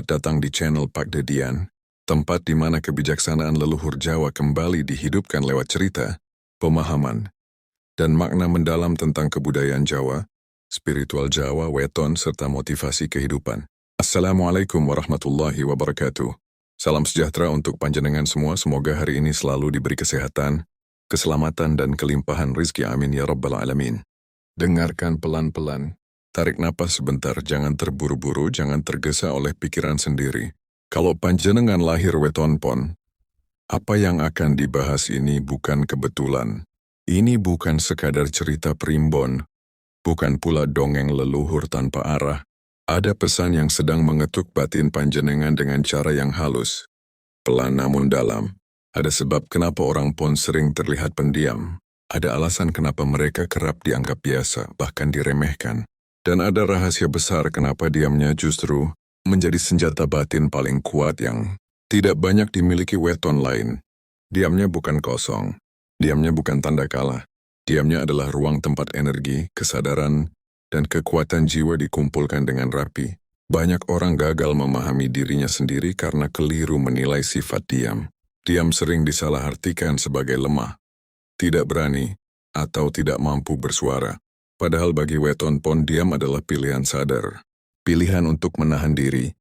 Selamat datang di channel Pak Dedian, tempat di mana kebijaksanaan leluhur Jawa kembali dihidupkan lewat cerita, pemahaman, dan makna mendalam tentang kebudayaan Jawa, spiritual Jawa, weton, serta motivasi kehidupan. Assalamualaikum warahmatullahi wabarakatuh. Salam sejahtera untuk panjenengan semua, semoga hari ini selalu diberi kesehatan, keselamatan, dan kelimpahan rizki, amin ya rabbal alamin. Dengarkan pelan-pelan. Tarik napas sebentar, jangan terburu-buru, jangan tergesa oleh pikiran sendiri. Kalau panjenengan lahir weton pon, apa yang akan dibahas ini bukan kebetulan. Ini bukan sekadar cerita primbon, bukan pula dongeng leluhur tanpa arah. Ada pesan yang sedang mengetuk batin panjenengan dengan cara yang halus, pelan namun dalam. Ada sebab kenapa orang pon sering terlihat pendiam. Ada alasan kenapa mereka kerap dianggap biasa, bahkan diremehkan. Dan ada rahasia besar kenapa diamnya justru menjadi senjata batin paling kuat yang tidak banyak dimiliki weton lain. Diamnya bukan kosong, diamnya bukan tanda kalah. Diamnya adalah ruang tempat energi, kesadaran, dan kekuatan jiwa dikumpulkan dengan rapi. Banyak orang gagal memahami dirinya sendiri karena keliru menilai sifat diam. Diam sering disalahartikan sebagai lemah, tidak berani, atau tidak mampu bersuara. Padahal bagi weton pon, diam adalah pilihan sadar. Pilihan untuk menahan diri,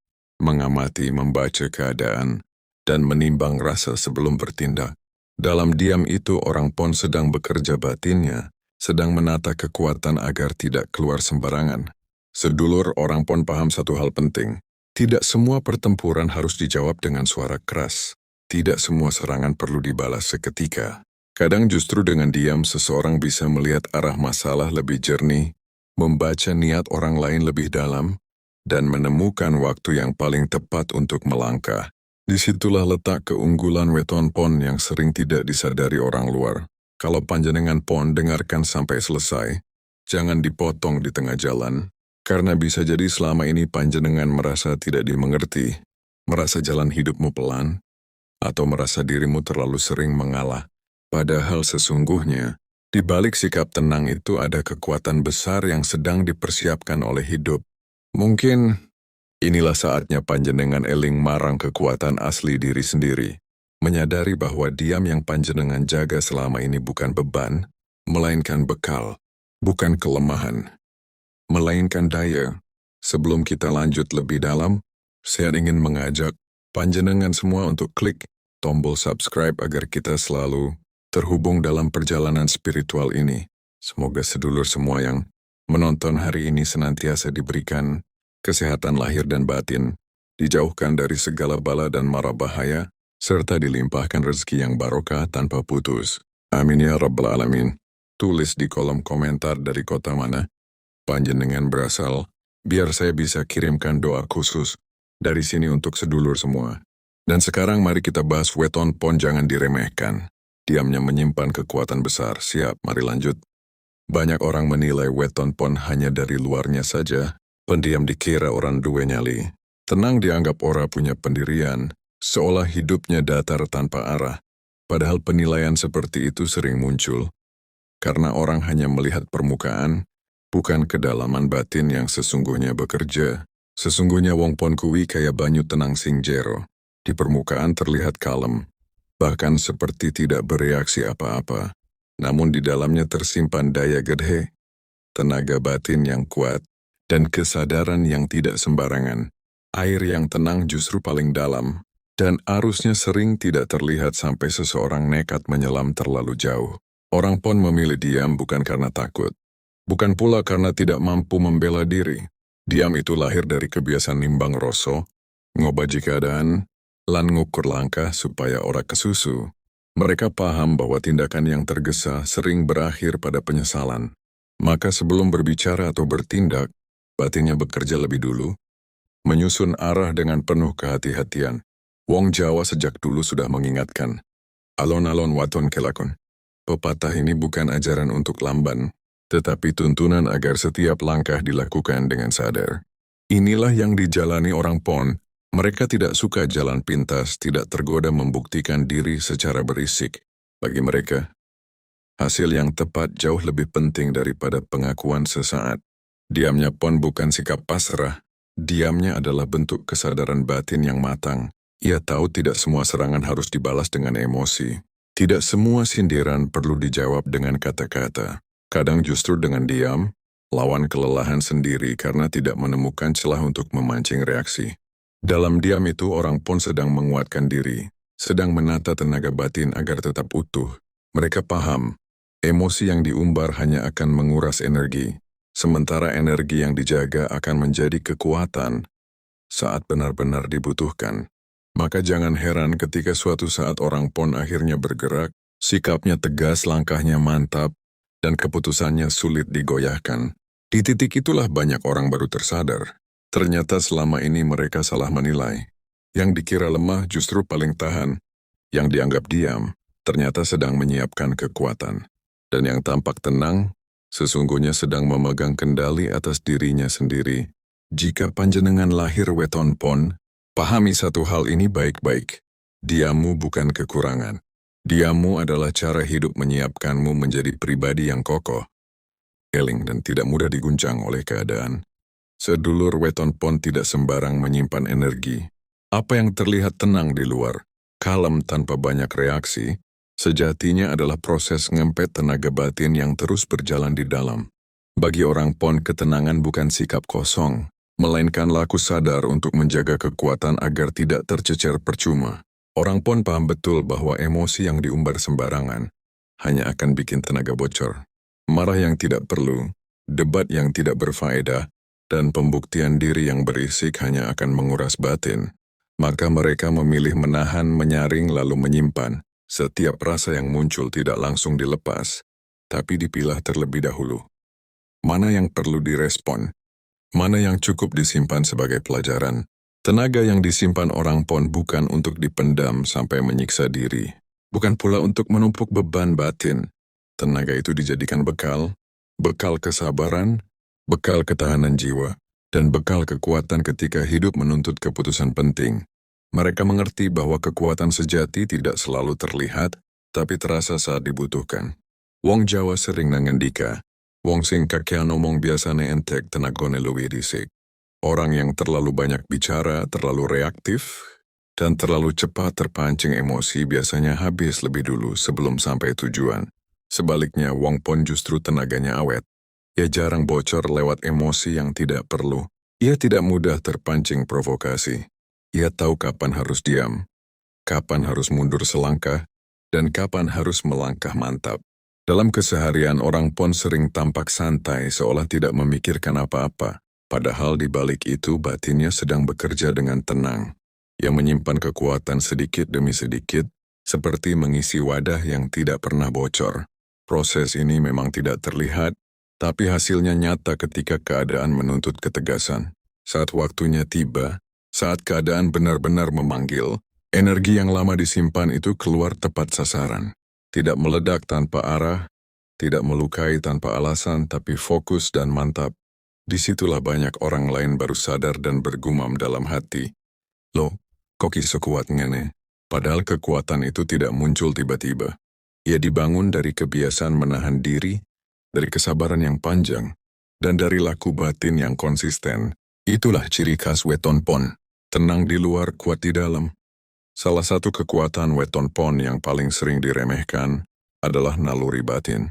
mengamati, membaca keadaan, dan menimbang rasa sebelum bertindak. Dalam diam itu, orang pon sedang bekerja batinnya, sedang menata kekuatan agar tidak keluar sembarangan. Sedulur, orang pon paham satu hal penting. Tidak semua pertempuran harus dijawab dengan suara keras. Tidak semua serangan perlu dibalas seketika. Kadang justru dengan diam seseorang bisa melihat arah masalah lebih jernih, membaca niat orang lain lebih dalam, dan menemukan waktu yang paling tepat untuk melangkah. Disitulah letak keunggulan weton pon yang sering tidak disadari orang luar. Kalau panjenengan pon dengarkan sampai selesai, jangan dipotong di tengah jalan, karena bisa jadi selama ini panjenengan merasa tidak dimengerti, merasa jalan hidupmu pelan, atau merasa dirimu terlalu sering mengalah. Padahal sesungguhnya, di balik sikap tenang itu ada kekuatan besar yang sedang dipersiapkan oleh hidup. Mungkin inilah saatnya panjenengan eling marang kekuatan asli diri sendiri. Menyadari bahwa diam yang panjenengan jaga selama ini bukan beban, melainkan bekal, bukan kelemahan, melainkan daya. Sebelum kita lanjut lebih dalam, saya ingin mengajak panjenengan semua untuk klik tombol subscribe agar kita selalu terhubung dalam perjalanan spiritual ini. Semoga sedulur semua yang menonton hari ini senantiasa diberikan kesehatan lahir dan batin, dijauhkan dari segala bala dan mara bahaya, serta dilimpahkan rezeki yang barokah tanpa putus. Amin ya rabbal alamin. Tulis di kolom komentar dari kota mana panjenengan berasal, biar saya bisa kirimkan doa khusus dari sini untuk sedulur semua. Dan sekarang mari kita bahas weton pon, jangan diremehkan. Diamnya menyimpan kekuatan besar. Siap, mari lanjut. Banyak orang menilai weton pon hanya dari luarnya saja. Pendiam dikira orang dua nyali. Tenang dianggap orang punya pendirian, seolah hidupnya datar tanpa arah. Padahal penilaian seperti itu sering muncul karena orang hanya melihat permukaan, bukan kedalaman batin yang sesungguhnya bekerja. Sesungguhnya wong pon kuwi kaya banyu tenang sing jero. Di permukaan terlihat kalem, bahkan seperti tidak bereaksi apa-apa. Namun di dalamnya tersimpan daya gede, tenaga batin yang kuat, dan kesadaran yang tidak sembarangan. Air yang tenang justru paling dalam, dan arusnya sering tidak terlihat sampai seseorang nekat menyelam terlalu jauh. Orang pon memilih diam bukan karena takut, bukan pula karena tidak mampu membela diri. Diam itu lahir dari kebiasaan nimbang rasa, ngobaji keadaan, lan ngukur langkah supaya ora kesusu. Mereka paham bahwa tindakan yang tergesa sering berakhir pada penyesalan. Maka sebelum berbicara atau bertindak, batinnya bekerja lebih dulu, menyusun arah dengan penuh kehati-hatian. Wong Jawa sejak dulu sudah mengingatkan, alon-alon waton kelakon. Pepatah ini bukan ajaran untuk lamban, tetapi tuntunan agar setiap langkah dilakukan dengan sadar. Inilah yang dijalani orang pon. Mereka tidak suka jalan pintas, tidak tergoda membuktikan diri secara berisik. Bagi mereka, hasil yang tepat jauh lebih penting daripada pengakuan sesaat. Diamnya pon bukan sikap pasrah, Diamnya adalah bentuk kesadaran batin yang matang. Ia tahu tidak semua serangan harus dibalas dengan emosi. Tidak semua sindiran perlu dijawab dengan kata-kata. Kadang justru dengan diam, lawan kelelahan sendiri karena tidak menemukan celah untuk memancing reaksi. Dalam diam itu orang pun sedang menguatkan diri, sedang menata tenaga batin agar tetap utuh. Mereka paham, emosi yang diumbar hanya akan menguras energi, sementara energi yang dijaga akan menjadi kekuatan saat benar-benar dibutuhkan. Maka jangan heran ketika suatu saat orang pon akhirnya bergerak, sikapnya tegas, langkahnya mantap, dan keputusannya sulit digoyahkan. Di titik itulah banyak orang baru tersadar. Ternyata selama ini mereka salah menilai. Yang dikira lemah justru paling tahan. Yang dianggap diam, ternyata sedang menyiapkan kekuatan. Dan yang tampak tenang, sesungguhnya sedang memegang kendali atas dirinya sendiri. Jika panjenengan lahir weton pon, pahami satu hal ini baik-baik. Diammu bukan kekurangan. Diammu adalah cara hidup menyiapkanmu menjadi pribadi yang kokoh, eling dan tidak mudah diguncang oleh keadaan. Sedulur weton pon tidak sembarang menyimpan energi. Apa yang terlihat tenang di luar, kalem tanpa banyak reaksi, sejatinya adalah proses ngempet tenaga batin yang terus berjalan di dalam. Bagi orang pon, ketenangan bukan sikap kosong, melainkan laku sadar untuk menjaga kekuatan agar tidak tercecer percuma. Orang pon paham betul bahwa emosi yang diumbar sembarangan hanya akan bikin tenaga bocor. Marah yang tidak perlu, debat yang tidak berfaedah, dan pembuktian diri yang berisik hanya akan menguras batin. Maka mereka memilih menahan, menyaring, lalu menyimpan. Setiap rasa yang muncul tidak langsung dilepas, tapi dipilah terlebih dahulu. Mana yang perlu direspon? Mana yang cukup disimpan sebagai pelajaran? Tenaga yang disimpan orang pon bukan untuk dipendam sampai menyiksa diri. Bukan pula untuk menumpuk beban batin. Tenaga itu dijadikan bekal, bekal kesabaran, bekal ketahanan jiwa, dan bekal kekuatan ketika hidup menuntut keputusan penting. Mereka mengerti bahwa kekuatan sejati tidak selalu terlihat, tapi terasa saat dibutuhkan. Wong Jawa sering nangendika, wong sing kakean omong biasane entek tenagone luwih dhisik. Orang yang terlalu banyak bicara, terlalu reaktif, dan terlalu cepat terpancing emosi biasanya habis lebih dulu sebelum sampai tujuan. Sebaliknya, wong pon justru tenaganya awet. Ia jarang bocor lewat emosi yang tidak perlu. Ia tidak mudah terpancing provokasi. Ia tahu kapan harus diam, kapan harus mundur selangkah, dan kapan harus melangkah mantap. Dalam keseharian, orang pon sering tampak santai seolah tidak memikirkan apa-apa. Padahal di balik itu batinnya sedang bekerja dengan tenang. Ia menyimpan kekuatan sedikit demi sedikit, seperti mengisi wadah yang tidak pernah bocor. Proses ini memang tidak terlihat, tapi hasilnya nyata ketika keadaan menuntut ketegasan. Saat waktunya tiba, saat keadaan benar-benar memanggil, energi yang lama disimpan itu keluar tepat sasaran. Tidak meledak tanpa arah, tidak melukai tanpa alasan, tapi fokus dan mantap. Disitulah banyak orang lain baru sadar dan bergumam dalam hati. Loh, kok iso kuat ngene? Padahal kekuatan itu tidak muncul tiba-tiba. Ia dibangun dari kebiasaan menahan diri, dari kesabaran yang panjang, dan dari laku batin yang konsisten. Itulah ciri khas weton pon. Tenang di luar, kuat di dalam. Salah satu kekuatan weton pon yang paling sering diremehkan adalah naluri batin.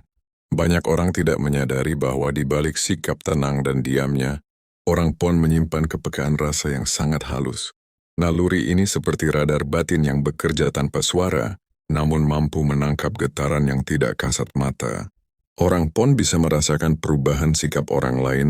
Banyak orang tidak menyadari bahwa di balik sikap tenang dan diamnya, orang pon menyimpan kepekaan rasa yang sangat halus. Naluri ini seperti radar batin yang bekerja tanpa suara, namun mampu menangkap getaran yang tidak kasat mata. Orang pon bisa merasakan perubahan sikap orang lain,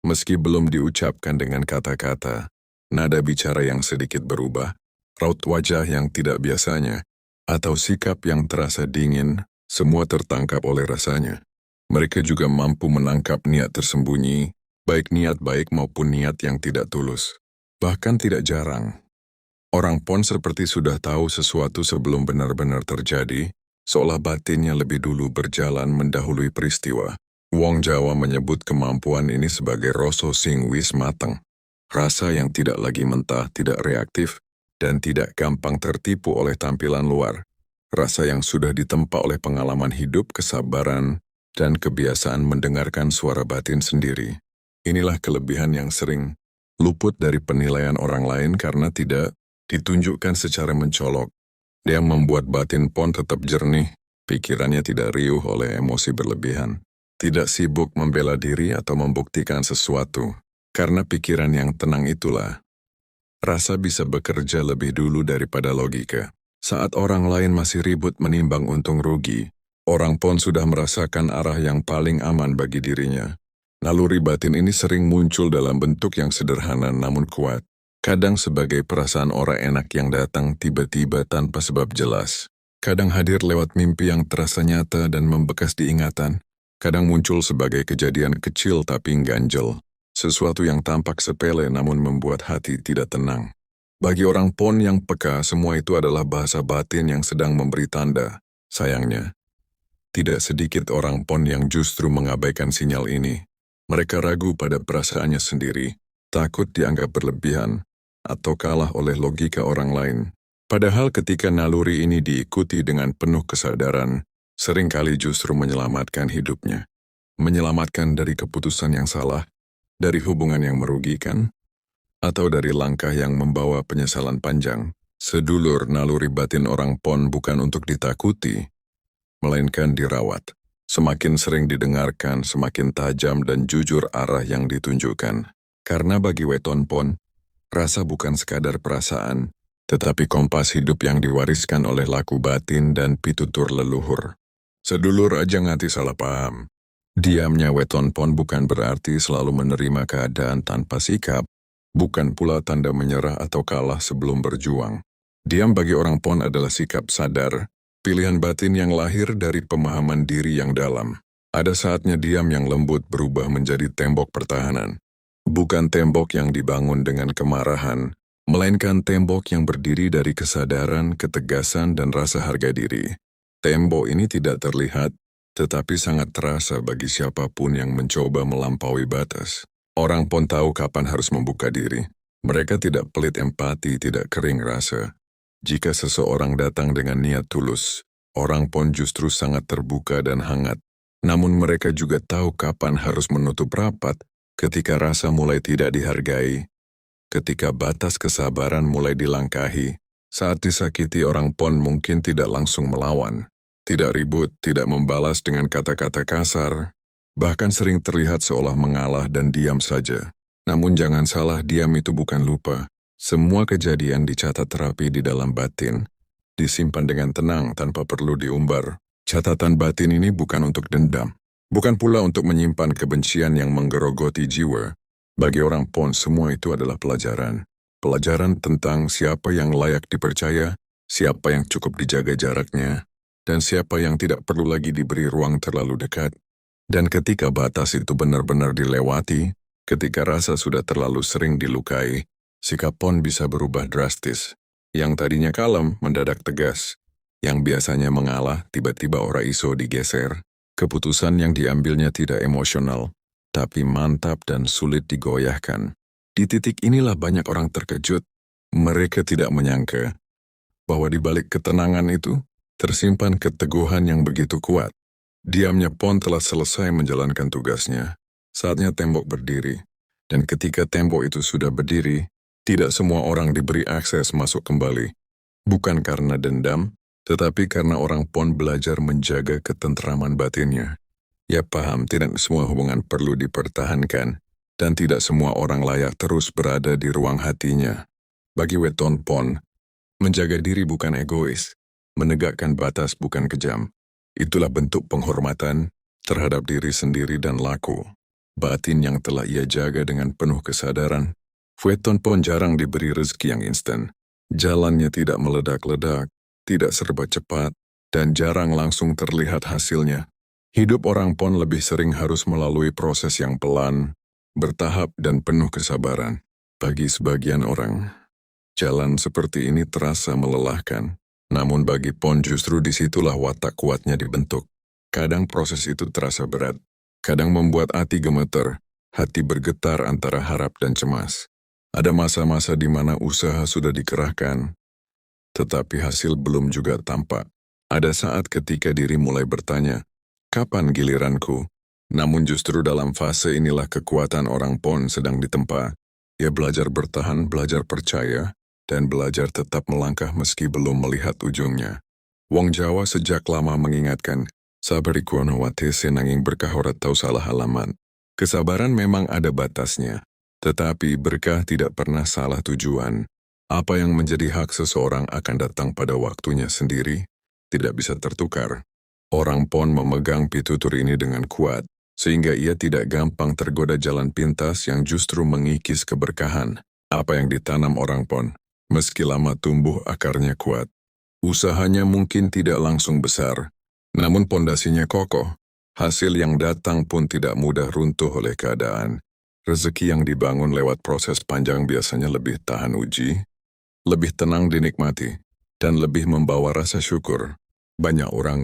meski belum diucapkan dengan kata-kata. Nada bicara yang sedikit berubah, raut wajah yang tidak biasanya, atau sikap yang terasa dingin, semua tertangkap oleh rasanya. Mereka juga mampu menangkap niat tersembunyi, baik niat baik maupun niat yang tidak tulus. Bahkan tidak jarang, orang pon seperti sudah tahu sesuatu sebelum benar-benar terjadi, seolah batinnya lebih dulu berjalan mendahului peristiwa. Wong Jawa menyebut kemampuan ini sebagai rasa sing wis mateng. Rasa yang tidak lagi mentah, tidak reaktif, dan tidak gampang tertipu oleh tampilan luar. Rasa yang sudah ditempa oleh pengalaman hidup, kesabaran, dan kebiasaan mendengarkan suara batin sendiri. Inilah kelebihan yang sering luput dari penilaian orang lain karena tidak ditunjukkan secara mencolok. Dia membuat batin Pon tetap jernih, pikirannya tidak riuh oleh emosi berlebihan. Tidak sibuk membela diri atau membuktikan sesuatu. Karena pikiran yang tenang itulah, rasa bisa bekerja lebih dulu daripada logika. Saat orang lain masih ribut menimbang untung rugi, orang Pon sudah merasakan arah yang paling aman bagi dirinya. Naluri batin ini sering muncul dalam bentuk yang sederhana namun kuat. Kadang sebagai perasaan ora enak yang datang tiba-tiba tanpa sebab jelas. Kadang hadir lewat mimpi yang terasa nyata dan membekas di ingatan. Kadang muncul sebagai kejadian kecil tapi ganjel. Sesuatu yang tampak sepele namun membuat hati tidak tenang. Bagi orang Pon yang peka, semua itu adalah bahasa batin yang sedang memberi tanda. Sayangnya, tidak sedikit orang Pon yang justru mengabaikan sinyal ini. Mereka ragu pada perasaannya sendiri, takut dianggap berlebihan, atau kalah oleh logika orang lain. Padahal ketika naluri ini diikuti dengan penuh kesadaran, seringkali justru menyelamatkan hidupnya. Menyelamatkan dari keputusan yang salah, dari hubungan yang merugikan, atau dari langkah yang membawa penyesalan panjang. Sedulur, naluri batin orang Pon bukan untuk ditakuti, melainkan dirawat. Semakin sering didengarkan, semakin tajam dan jujur arah yang ditunjukkan. Karena bagi weton Pon, rasa bukan sekadar perasaan, tetapi kompas hidup yang diwariskan oleh laku batin dan pitutur leluhur. Sedulur aja ngati salah paham. Diamnya weton Pon bukan berarti selalu menerima keadaan tanpa sikap, bukan pula tanda menyerah atau kalah sebelum berjuang. Diam bagi orang Pon adalah sikap sadar, pilihan batin yang lahir dari pemahaman diri yang dalam. Ada saatnya diam yang lembut berubah menjadi tembok pertahanan. Bukan tembok yang dibangun dengan kemarahan, melainkan tembok yang berdiri dari kesadaran, ketegasan, dan rasa harga diri. Tembok ini tidak terlihat, tetapi sangat terasa bagi siapapun yang mencoba melampaui batas. Orang Pon tahu kapan harus membuka diri. Mereka tidak pelit empati, tidak kering rasa. Jika seseorang datang dengan niat tulus, orang Pon justru sangat terbuka dan hangat. Namun mereka juga tahu kapan harus menutup rapat ketika rasa mulai tidak dihargai, ketika batas kesabaran mulai dilangkahi. Saat disakiti, orang Pon mungkin tidak langsung melawan, tidak ribut, tidak membalas dengan kata-kata kasar, bahkan sering terlihat seolah mengalah dan diam saja. Namun jangan salah, diam itu bukan lupa. Semua kejadian dicatat rapi di dalam batin, disimpan dengan tenang tanpa perlu diumbar. Catatan batin ini bukan untuk dendam, bukan pula untuk menyimpan kebencian yang menggerogoti jiwa. Bagi orang Pon, semua itu adalah pelajaran. Pelajaran tentang siapa yang layak dipercaya, siapa yang cukup dijaga jaraknya, dan siapa yang tidak perlu lagi diberi ruang terlalu dekat. Dan ketika batas itu benar-benar dilewati, ketika rasa sudah terlalu sering dilukai, sikap Pon bisa berubah drastis. Yang tadinya kalem mendadak tegas. Yang biasanya mengalah tiba-tiba ora iso digeser. Keputusan yang diambilnya tidak emosional, tapi mantap dan sulit digoyahkan. Di titik inilah banyak orang terkejut. Mereka tidak menyangka bahwa di balik ketenangan itu tersimpan keteguhan yang begitu kuat. Diamnya Pon telah selesai menjalankan tugasnya. Saatnya tembok berdiri. Dan ketika tembok itu sudah berdiri, tidak semua orang diberi akses masuk kembali. Bukan karena dendam, tetapi karena orang Pon belajar menjaga ketentraman batinnya. Ia paham tidak semua hubungan perlu dipertahankan, dan tidak semua orang layak terus berada di ruang hatinya. Bagi weton Pon, menjaga diri bukan egois, menegakkan batas bukan kejam. Itulah bentuk penghormatan terhadap diri sendiri dan laku batin yang telah ia jaga dengan penuh kesadaran. Weton Pon jarang diberi rezeki yang instan. Jalannya tidak meledak-ledak, tidak serba cepat, dan jarang langsung terlihat hasilnya. Hidup orang Pon lebih sering harus melalui proses yang pelan, bertahap, dan penuh kesabaran. Bagi sebagian orang, jalan seperti ini terasa melelahkan. Namun bagi Pon justru disitulah watak kuatnya dibentuk. Kadang proses itu terasa berat, kadang membuat hati gemeter, hati bergetar antara harap dan cemas. Ada masa-masa di mana usaha sudah dikerahkan, tetapi hasil belum juga tampak. Ada saat ketika diri mulai bertanya, kapan giliranku? Namun justru dalam fase inilah kekuatan orang Pon sedang ditempa. Ia belajar bertahan, belajar percaya, dan belajar tetap melangkah meski belum melihat ujungnya. Wong Jawa sejak lama mengingatkan, sabariku ono watese nanging berkah ora tau salah alamat. Kesabaran memang ada batasnya, tetapi berkah tidak pernah salah tujuan. Apa yang menjadi hak seseorang akan datang pada waktunya sendiri, tidak bisa tertukar. Orang Pon memegang pitutur ini dengan kuat, sehingga ia tidak gampang tergoda jalan pintas yang justru mengikis keberkahan. Apa yang ditanam orang Pon, meski lama tumbuh akarnya kuat. Usahanya mungkin tidak langsung besar, namun pondasinya kokoh. Hasil yang datang pun tidak mudah runtuh oleh keadaan. Rezeki yang dibangun lewat proses panjang biasanya lebih tahan uji, lebih tenang dinikmati, dan lebih membawa rasa syukur. Banyak orang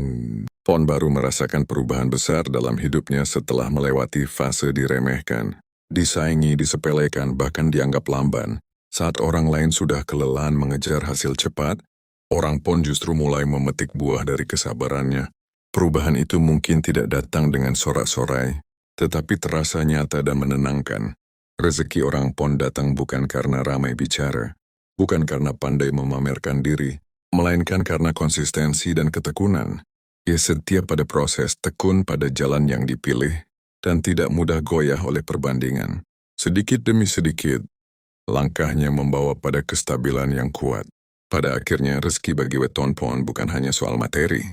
Pon baru merasakan perubahan besar dalam hidupnya setelah melewati fase diremehkan, disaingi, disepelekan, bahkan dianggap lamban. Saat orang lain sudah kelelahan mengejar hasil cepat, orang Pon justru mulai memetik buah dari kesabarannya. Perubahan itu mungkin tidak datang dengan sorak-sorai, tetapi terasa nyata dan menenangkan. Rezeki orang Pon datang bukan karena ramai bicara, bukan karena pandai memamerkan diri, melainkan karena konsistensi dan ketekunan. Ia setia pada proses, tekun pada jalan yang dipilih, dan tidak mudah goyah oleh perbandingan. Sedikit demi sedikit, langkahnya membawa pada kestabilan yang kuat. Pada akhirnya, rezeki bagi Weton Pon bukan hanya soal materi.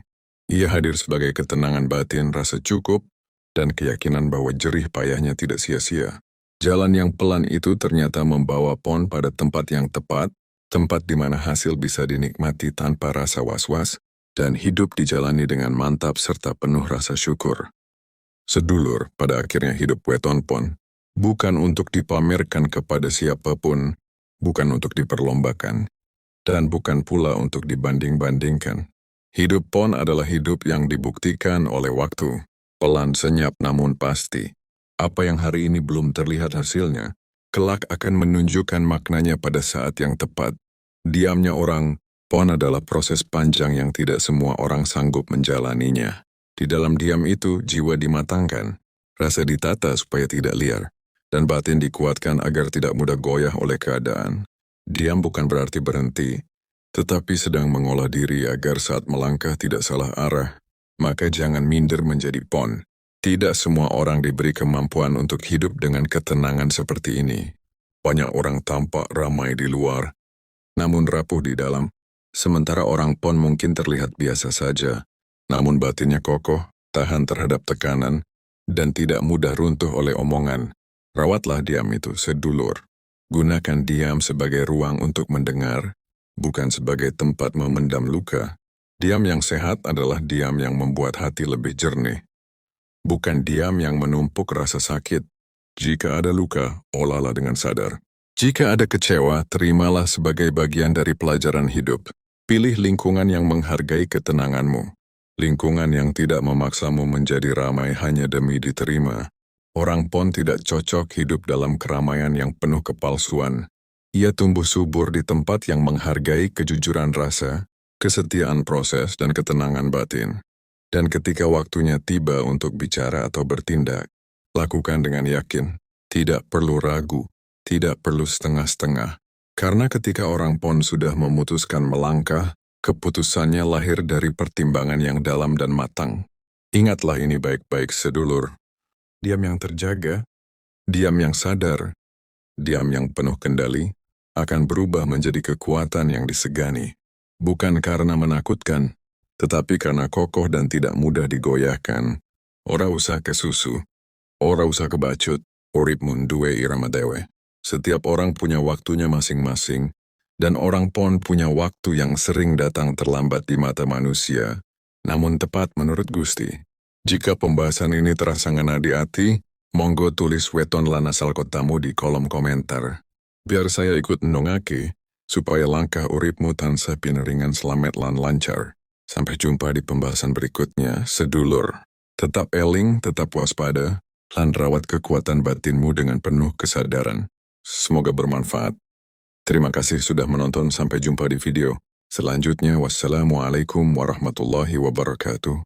Ia hadir sebagai ketenangan batin, rasa cukup, dan keyakinan bahwa jerih payahnya tidak sia-sia. Jalan yang pelan itu ternyata membawa Pon pada tempat yang tepat, tempat di mana hasil bisa dinikmati tanpa rasa was-was, dan hidup dijalani dengan mantap serta penuh rasa syukur. Sedulur, pada akhirnya hidup Weton Pon bukan untuk dipamerkan kepada siapapun, bukan untuk diperlombakan, dan bukan pula untuk dibanding-bandingkan. Hidup Pon adalah hidup yang dibuktikan oleh waktu, pelan senyap namun pasti. Apa yang hari ini belum terlihat hasilnya, kelak akan menunjukkan maknanya pada saat yang tepat. Diamnya orang Pon adalah proses panjang yang tidak semua orang sanggup menjalaninya. Di dalam diam itu, jiwa dimatangkan, rasa ditata supaya tidak liar, dan batin dikuatkan agar tidak mudah goyah oleh keadaan. Diam bukan berarti berhenti, tetapi sedang mengolah diri agar saat melangkah tidak salah arah. Maka jangan minder menjadi Pon. Tidak semua orang diberi kemampuan untuk hidup dengan ketenangan seperti ini. Banyak orang tampak ramai di luar, namun rapuh di dalam. Sementara orang Pon mungkin terlihat biasa saja, namun batinnya kokoh, tahan terhadap tekanan, dan tidak mudah runtuh oleh omongan. Rawatlah diam itu, sedulur. Gunakan diam sebagai ruang untuk mendengar, bukan sebagai tempat memendam luka. Diam yang sehat adalah diam yang membuat hati lebih jernih. Bukan diam yang menumpuk rasa sakit. Jika ada luka, olahlah dengan sadar. Jika ada kecewa, terimalah sebagai bagian dari pelajaran hidup. Pilih lingkungan yang menghargai ketenanganmu. Lingkungan yang tidak memaksamu menjadi ramai hanya demi diterima. Orang Pon tidak cocok hidup dalam keramaian yang penuh kepalsuan. Ia tumbuh subur di tempat yang menghargai kejujuran rasa, kesetiaan proses, dan ketenangan batin. Dan ketika waktunya tiba untuk bicara atau bertindak, lakukan dengan yakin. Tidak perlu ragu, tidak perlu setengah-setengah. Karena ketika orang Pon sudah memutuskan melangkah, keputusannya lahir dari pertimbangan yang dalam dan matang. Ingatlah ini baik-baik, sedulur. Diam yang terjaga, diam yang sadar, diam yang penuh kendali, akan berubah menjadi kekuatan yang disegani. Bukan karena menakutkan, tetapi karena kokoh dan tidak mudah digoyahkan. Ora usah kesusu, ora usah kebacut, urip mun duwe irama dewe. Setiap orang punya waktunya masing-masing, dan orang Pon punya waktu yang sering datang terlambat di mata manusia, namun tepat menurut Gusti. Jika pembahasan ini terasa ngena di hati, monggo tulis weton lan asal kotamu di kolom komentar. Biar saya ikut nongake, supaya langkah uripmu tansah pineringan selamat lan lancar. Sampai jumpa di pembahasan berikutnya, sedulur. Tetap eling, tetap waspada, lan rawat kekuatan batinmu dengan penuh kesadaran. Semoga bermanfaat. Terima kasih sudah menonton, sampai jumpa di video selanjutnya. Wassalamualaikum warahmatullahi wabarakatuh.